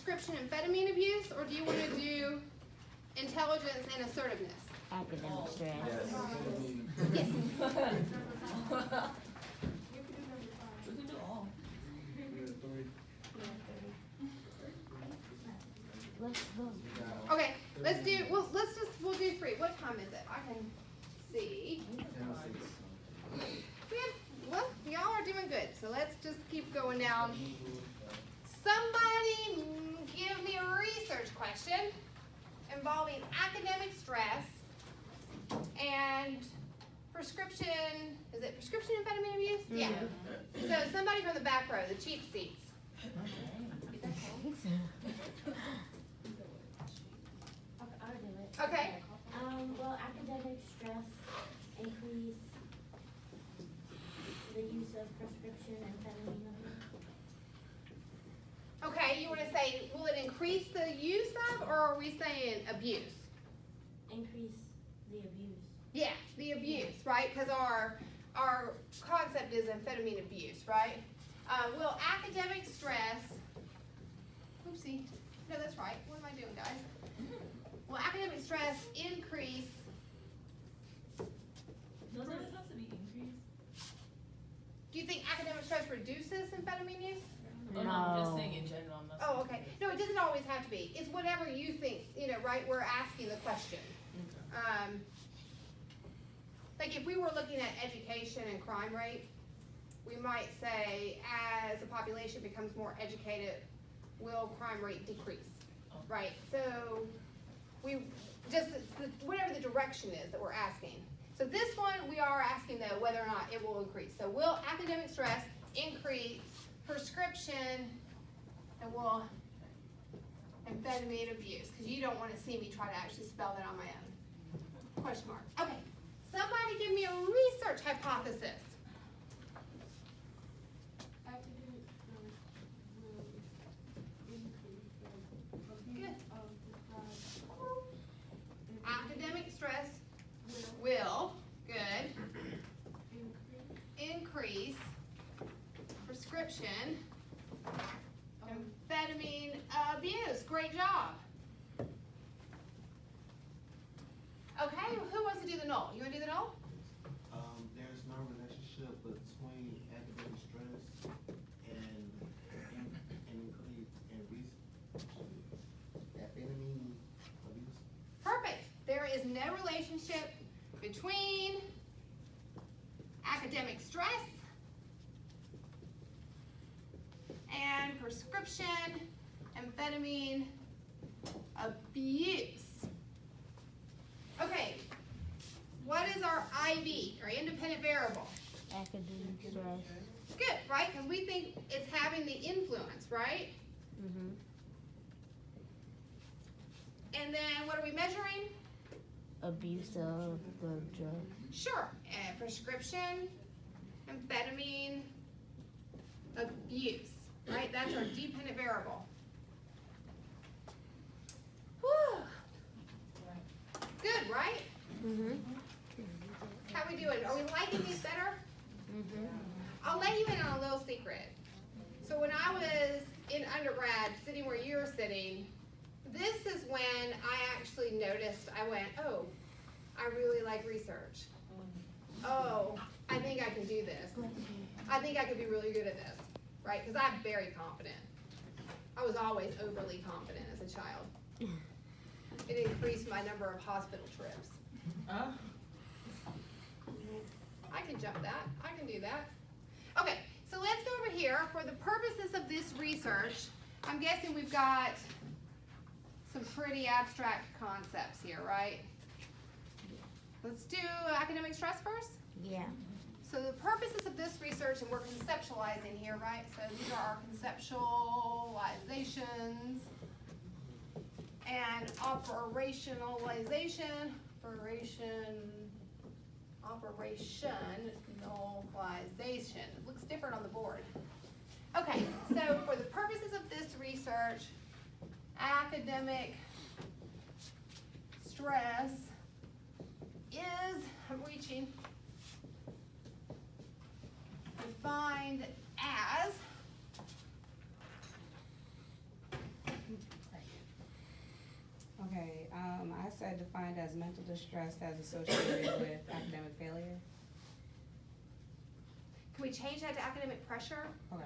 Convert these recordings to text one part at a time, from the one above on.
prescription amphetamine abuse, or do you want to do intelligence and assertiveness? Academic stress. Yes. We can do all. Let's go. Okay, we'll do 3. What time is it? I can see. Y'all are doing good, so let's just keep going down. Somebody give me a research question involving academic stress and prescription amphetamine abuse? Yeah. So somebody from the back row, the cheap seats. I'll do it. Okay. Will academic stress increase the use of prescription amphetamine? Okay, you want to say, will it increase the use of, or are we saying abuse? Increase the abuse. Yeah, the abuse, right? Because our concept is amphetamine abuse, right? Will academic stress, oopsie, no, that's right. What am I doing, guys? Will academic stress increase? Doesn't it have to be increased? Do you think academic stress reduces amphetamine use? Oh, no, I'm just saying in general. I'm not Oh, okay. No, it doesn't always have to be. It's whatever you think, right? We're asking the question. Like if we were looking at education and crime rate, we might say as the population becomes more educated, will crime rate decrease, right? So we just, whatever the direction is that we're asking. So this one, we are asking though whether or not it will increase. So will academic stress increase prescription, and will amphetamine abuse? Because you don't want to see me try to actually spell that on my own. Question mark. Okay. Somebody give me a research hypothesis. Good. Academic stress will, good, increase prescription amphetamine abuse. Great job. Okay, who wants to do the null? You want to do the null? There's no relationship between academic stress and increase amphetamine abuse. Perfect. There is no relationship between academic stress and prescription amphetamine abuse. Okay, what is our IV, or independent variable? Academic stress. Good, right? Because we think it's having the influence, right? Mm-hmm. And then what are we measuring? Abuse of the drug. Sure, and prescription amphetamine abuse, right? That's our dependent variable. Whew. Good, right? Mm-hmm. How we doing? Are we liking these better? Mm-hmm. I'll let you in on a little secret. So when I was in undergrad, sitting where you're sitting, this is when I actually noticed, I went, oh, I really like research. Oh, I think I can do this. I think I could be really good at this, right? Because I'm very confident. I was always overly confident as a child. It increased my number of hospital trips. I can jump that. I can do that. Okay, so let's go over here. For the purposes of this research, I'm guessing we've got some pretty abstract concepts here, right? Let's do academic stress first. Yeah. So the purposes of this research, and we're conceptualizing here, right? So these are our conceptualizations and operationalization. Operationalization. It looks different on the board. Okay, so for the purposes of this research, academic stress is, I'm reaching, defined as I said defined as mental distress as associated with academic failure. Can we change that to academic pressure? Okay.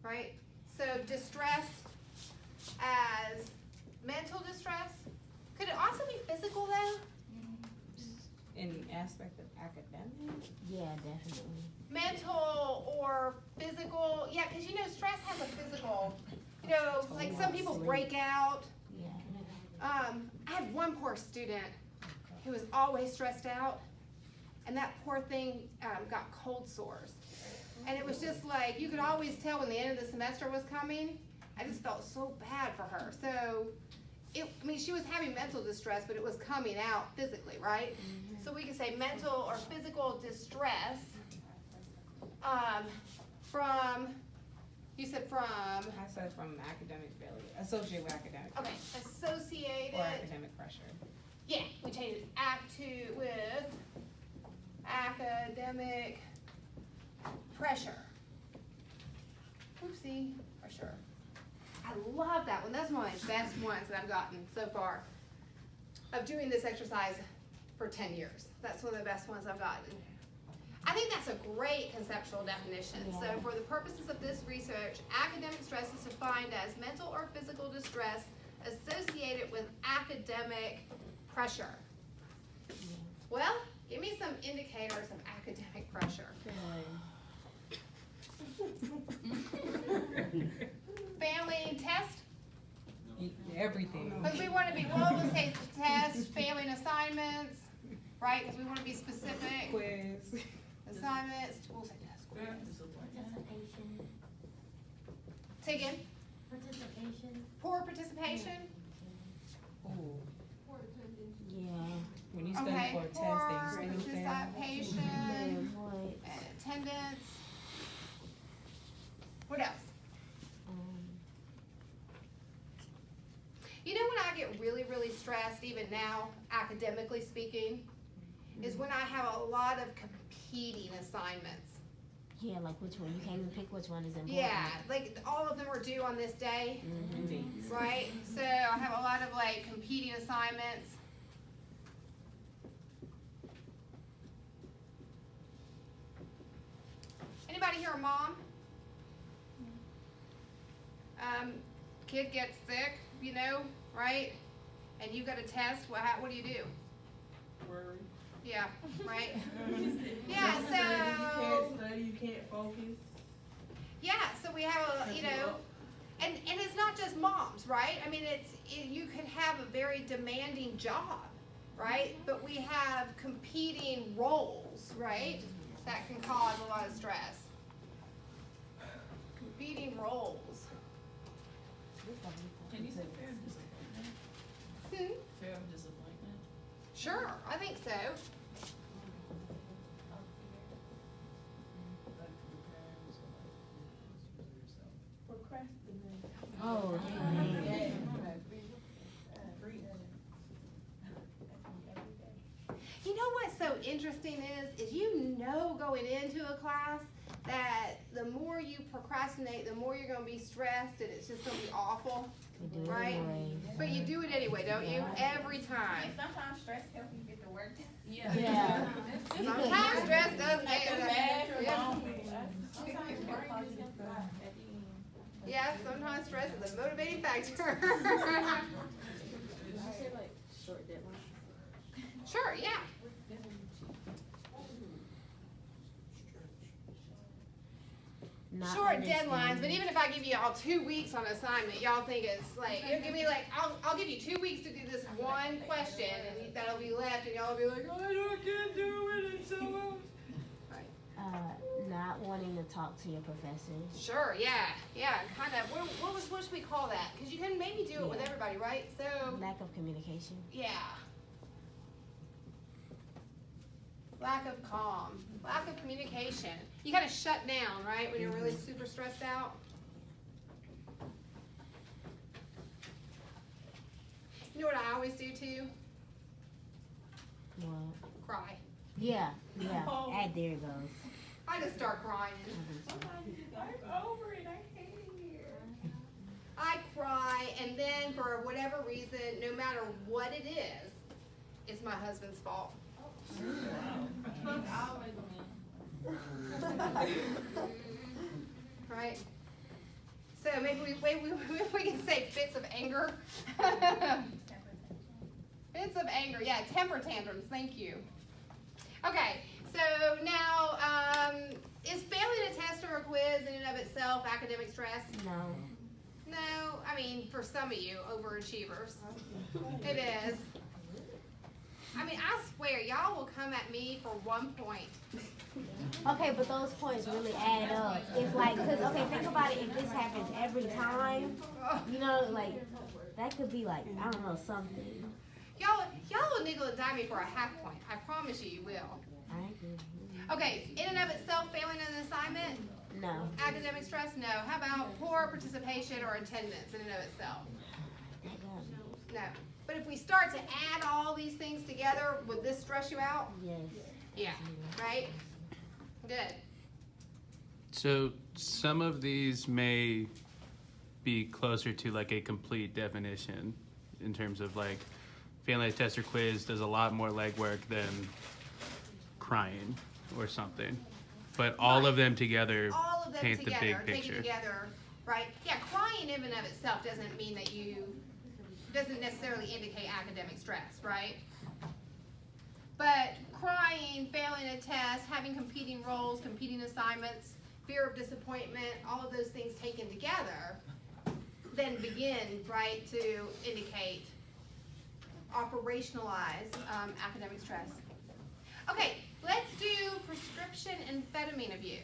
Right? So distress as mental distress. Could it also be physical though? In aspect of academic? Yeah, definitely. Mental or physical, yeah, because you know stress has a physical, you know, like some people break out. Yeah. I had one poor student who was always stressed out, and that poor thing got cold sores. And it was just like, you could always tell when the end of the semester was coming. I just felt so bad for her. So, I mean, she was having mental distress, but it was coming out physically, right? Mm-hmm. So we could say mental or physical distress from, you said from, I said from academic failure, associated with academic okay, associated. or academic pressure. Yeah, we changed it with academic pressure. Oopsie, pressure. I love that one. That's one of my best ones that I've gotten so far of doing this exercise for 10 years. That's one of the best ones I've gotten. I think that's a great conceptual definition. So Yeah. for the purposes of this research, academic stress is defined as mental or physical distress associated with academic pressure. Well, give me some indicators of academic pressure. Failing test, Everything. because we want to be, well, we'll say test, failing assignments, right? Because we want to be specific. Quiz. Assignments, we'll say test. Fear of disappointment. Participation. Say again, Participation. poor participation. Ooh. Yeah. When you study Okay, for a test, poor they still fail. participation, Boy, attendance. What else? You know when I get really, really stressed, even now, academically speaking, is when I have a lot of competing assignments. yeah, like which one? You can't even pick which one is important. Yeah, like all of them are due on this day, Mm-hmm. right? So I have a lot of like competing assignments. Anybody here a mom? Kid gets sick, you know, right? And you got a test, what do you do? Worry. Yeah, right? Yeah, You so, can't study, you can't focus. yeah, so we have a, you know, and it's not just moms, right? I mean, you could have a very demanding job, right? But we have competing roles, right? That can cause a lot of stress. Competing roles. Can you say fear of disappointment? Hmm, Fear of disappointment. sure, I think so. Like your parents or like yourself. Procrastinate. Oh, dang. You know what's so interesting is you know going into a class that the more you procrastinate, the more you're gonna be stressed and it's just gonna be awful, We do it right? anyway. But you do it anyway, don't you? Every time. Sometimes stress helps you get the work done. Yeah. Yeah. Sometimes stress does Like get a it. bad Yeah. Sometimes your brain just gets at the end. Yeah, sometimes stress is a motivating factor. Did you say like short deadline? Sure, yeah. Not Short understanding. deadlines, but even if I give you all 2 weeks on assignment, y'all think it's like, you'll give me like, I'll give you 2 weeks to do this one question and that'll be left and y'all will be like, oh, I can't do it, it's so hard. Not wanting to talk to your professors. Sure, yeah, kind of. What should we call that? Because you can maybe do it with Yeah. everybody, right? So, Lack of communication. yeah. Lack of calm, lack of communication. You gotta shut down, right, when you're really super stressed out. You know what I always do too? What? Cry. Yeah. Oh. And there it goes. I just start crying. Sometimes you just like, I'm over it, I hate it here. I cry and then for whatever reason, no matter what it is, it's my husband's fault. Right? So maybe we can say fits of anger. Fits of anger, yeah, temper tantrums, thank you. Okay, so now, is failing a test or a quiz in and of itself academic stress? No. No, I mean, for some of you, overachievers. It is. I mean, I swear, y'all will come at me for 1 point. Okay, but those points really add up. It's like, cause okay, think about it. If this happens every time, you know, like that could be like, I don't know, something. Y'all will nickel and dime me for a half point. I promise you, you will. I agree. Okay, in and of itself, failing an assignment, No. academic stress, no. How about poor participation or attendance in and of itself? That got me. No. But if we start to add all these things together, would this stress you out? Yes. Yeah, right? Good. So some of these may be closer to like a complete definition in terms of like failing a test or quiz does a lot more legwork than crying or something. But all of them together All of them paint together, the big taken picture. together, right? Yeah, crying in and of itself doesn't mean that doesn't necessarily indicate academic stress, right? But crying, failing a test, having competing roles, competing assignments, fear of disappointment, all of those things taken together, then begin, right, to indicate, operationalize academic stress. Okay, let's do prescription amphetamine abuse.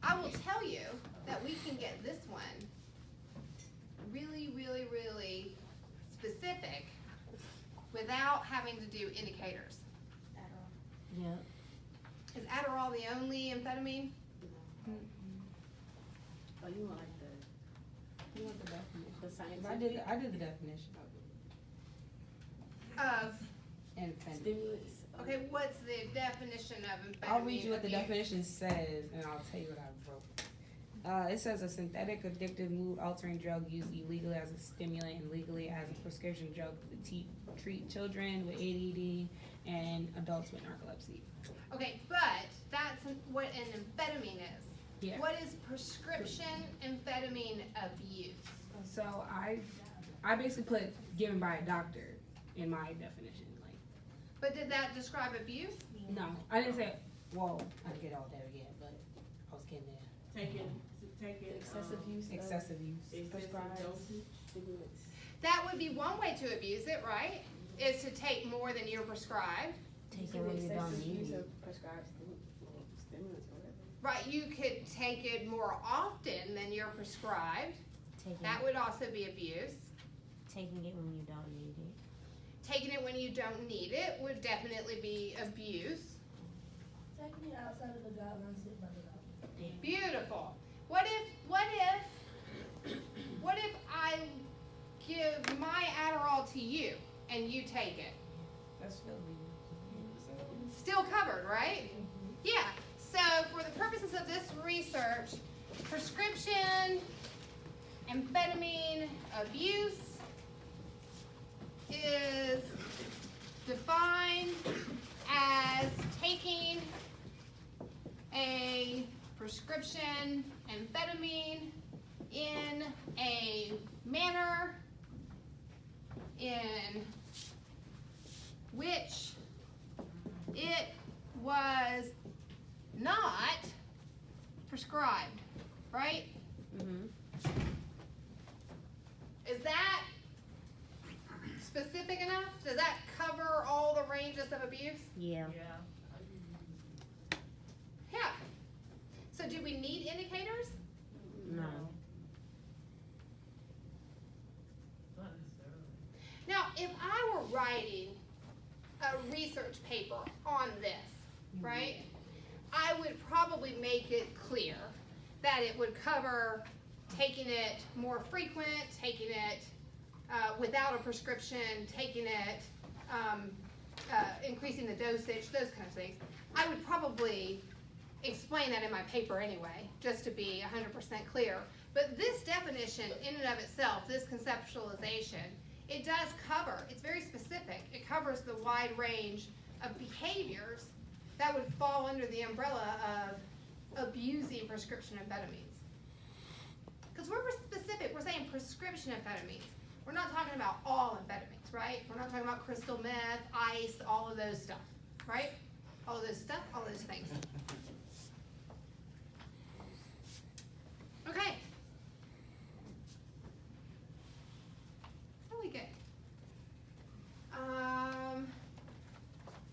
I will tell you that we can get this one really, really, really specific without having to do indicators. Yep. Is Adderall the only amphetamine? Oh, you want the definition? The science. I did the definition Of, and Stimulants. okay, what's the definition of amphetamine I'll read you what the abuse? definition says, and I'll tell you what I wrote. It says a synthetic addictive mood altering drug used illegally as a stimulant and legally as a prescription drug to treat children with ADD and adults with narcolepsy. Okay, but that's what an amphetamine is. Yeah. What is prescription amphetamine abuse? So I basically put given by a doctor in my definition. Like, But did that describe abuse? no, I didn't say. Well, I didn't get all there yet, but I was getting there. Taking Excessive use. Excessive use. Prescribed dosage. stimulants. That would be one way to abuse it, right? Is to take more than you're prescribed. Take it when you don't Excessive need use it. of prescribed stimulants or whatever. Right, you could take it more often than you're prescribed. Taking, That would also be abuse. taking it when you don't need it. Taking it when you don't need it would definitely be abuse. Taking it outside of the guidelines set by the doctor. Beautiful. What if I give my Adderall to you and you take it? That's still Still covered, right? Yeah. So for the purposes of this research, prescription amphetamine abuse is defined as taking a prescription amphetamine in a manner in which it was not prescribed, right? Mm-hmm. Is that specific enough? Does that cover all the ranges of abuse? Yeah. Yeah. So do we need indicators? No. Not necessarily. Now, if I were writing a research paper on this, right, I would probably make it clear that it would cover taking it more frequent, taking it without a prescription, taking it, increasing the dosage, those kind of things. I would probably explain that in my paper anyway, just to be 100% clear. But this definition definition in and of itself, this conceptualization, it does cover, it's very specific. It covers the wide range of behaviors that would fall under the umbrella of abusing prescription amphetamines. Because we're specific, we're saying prescription amphetamines. We're not talking about all amphetamines, right? We're not talking about crystal meth, ice, all of those stuff, right? All of those stuff, all those things.